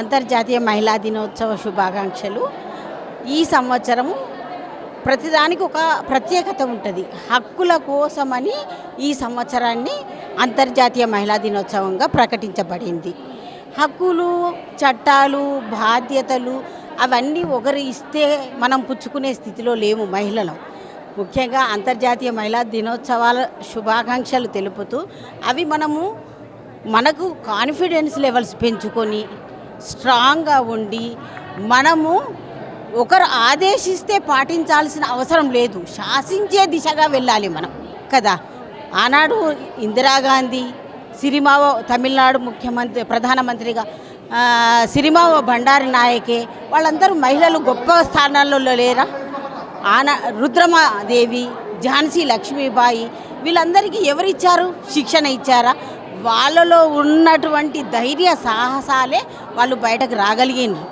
అంతర్జాతీయ మహిళా దినోత్సవ శుభాకాంక్షలు. ఈ సంవత్సరం ప్రతిదానికి ఒక ప్రత్యేకత ఉంటుంది. హక్కుల కోసమని ఈ సంవత్సరాన్ని అంతర్జాతీయ మహిళా దినోత్సవంగా ప్రకటించబడింది. హక్కులు, చట్టాలు, బాధ్యతలు అవన్నీ ఒకరు ఇస్తే మనం పుచ్చుకునే స్థితిలో లేము మహిళలు. ముఖ్యంగా అంతర్జాతీయ మహిళా దినోత్సవాల శుభాకాంక్షలు తెలుపుతూ అవి మనకు కాన్ఫిడెన్స్ లెవెల్స్ పెంచుకొని స్ట్రాంగ్గా ఉండి మనము ఒకరు ఆదేశిస్తే పాటించాల్సిన అవసరం లేదు, శాసించే దిశగా వెళ్ళాలి మనం కదా. ఆనాడు ఇందిరాగాంధీ, సిరిమావో తమిళనాడు ప్రధానమంత్రిగా సిరిమావో బండారి నాయకే, వాళ్ళందరూ మహిళలు గొప్ప స్థానాల్లో లేరా? రుద్రమాదేవి, ఝాన్సీ లక్ష్మీబాయి, వీళ్ళందరికీ ఎవరిచ్చారు? శిక్షణ ఇచ్చారా? వాళ్ళలో ఉన్నటువంటి ధైర్య సాహసాలే వాళ్ళు బయటకు రాగలిగినారు.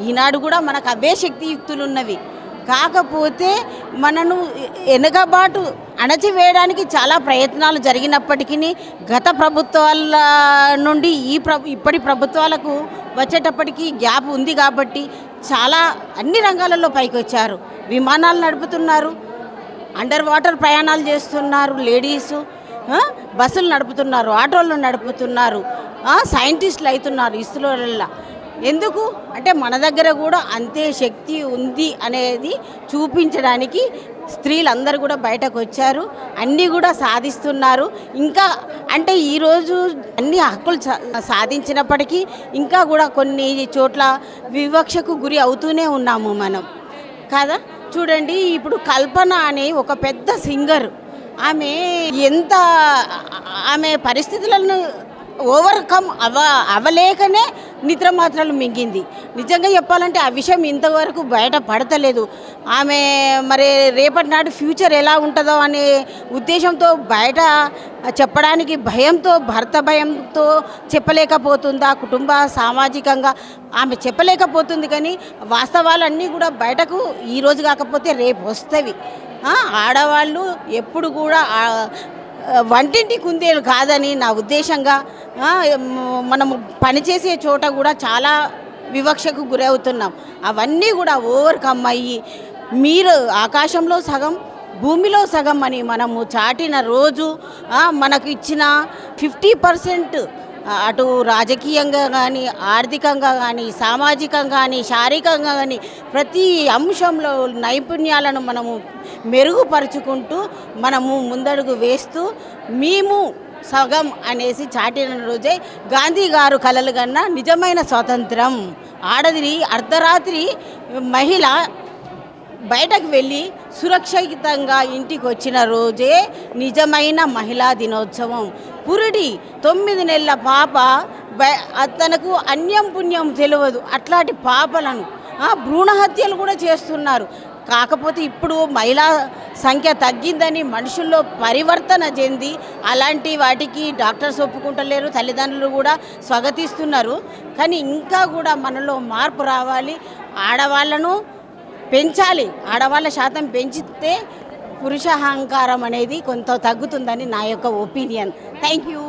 ఈనాడు కూడా మనకు అవే శక్తియుక్తులు ఉన్నవి. కాకపోతే మనను వెనుకబాటు అణచివేయడానికి చాలా ప్రయత్నాలు జరిగినప్పటికీ గత ప్రభుత్వాల నుండి ఇప్పటి ప్రభుత్వాలకు వచ్చేటప్పటికి గ్యాప్ ఉంది. కాబట్టి చాలా అన్ని రంగాలలో పైకి వచ్చారు. విమానాలు నడుపుతున్నారు, అండర్ వాటర్ ప్రయాణాలు చేస్తున్నారు లేడీసు, బస్సులు నడుపుతున్నారు, ఆటోలు నడుపుతున్నారు, సైంటిస్టులు అవుతున్నారు ఇస్రోలలో. ఎందుకు అంటే మన దగ్గర కూడా అంతే శక్తి ఉంది అనేది చూపించడానికి స్త్రీలందరూ కూడా బయటకు వచ్చారు, అన్నీ కూడా సాధిస్తున్నారు. ఇంకా అంటే ఈరోజు అన్ని హక్కులు సాధించినప్పటికీ ఇంకా కూడా కొన్ని చోట్ల వివక్షకు గురి అవుతూనే ఉన్నాము మనం కదా. చూడండి, ఇప్పుడు కల్పన అనే ఒక పెద్ద సింగర్, ఆమె పరిస్థితులను ఓవర్కమ్ అవలేకనే నిద్ర మాత్రలు మింగింది. నిజంగా చెప్పాలంటే ఆ విషయం ఇంతవరకు బయట పడతలేదు. ఆమె మరి రేపటి నాడు ఫ్యూచర్ ఎలా ఉంటుందో అనే ఉద్దేశంతో బయట చెప్పడానికి భర్త భయంతో చెప్పలేకపోతుందా, కుటుంబ సామాజికంగా ఆమె చెప్పలేకపోతుంది. కానీ వాస్తవాలన్నీ కూడా బయటకు ఈరోజు కాకపోతే రేపు వస్తవి. ఆడవాళ్ళు ఎప్పుడు కూడా వంటింటి కుందేలు కాదని నా ఉద్దేశంగా. మనము పనిచేసే చోట కూడా చాలా వివక్షకు గురవుతున్నాం. అవన్నీ కూడా ఓవర్కమ్ అయ్యి మీరు ఆకాశంలో సగం భూమిలో సగం అని మనము చాటిన రోజు మనకు ఇచ్చిన 50% అటు రాజకీయంగా కానీ, ఆర్థికంగా కానీ, సామాజికంగా కానీ, శారీరకంగా కానీ ప్రతి అంశంలో నైపుణ్యాలను మనము మెరుగుపరుచుకుంటూ మనము ముందడుగు వేస్తూ మేము సగం అనేసి చాటిన రోజే గాంధీ గారు కలలు కన్నా నిజమైన స్వాతంత్రం. ఆడది అర్ధరాత్రి మహిళ బయటకు వెళ్ళి సురక్షితంగా ఇంటికి వచ్చిన రోజే నిజమైన మహిళా దినోత్సవం. పురుడి 9 నెలల పాప తనకు అన్యం పుణ్యం తెలియదు. అట్లాంటి పాపలను భ్రూణ హత్యలు కూడా చేస్తున్నారు. కాకపోతే ఇప్పుడు మహిళా సంఖ్య తగ్గిందని మనుషుల్లో పరివర్తన చెంది అలాంటి వాటికి డాక్టర్స్ ఒప్పుకుంటలేరు, తల్లిదండ్రులు కూడా స్వాగతిస్తున్నారు. కానీ ఇంకా కూడా మనలో మార్పు రావాలి. ఆడవాళ్ళను పెంచాలి. ఆడవాళ్ళ శాతం పెంచితే పురుష అహంకారం అనేది కొంత తగ్గుతుందని నా యొక్క ఒపీనియన్. Thank you.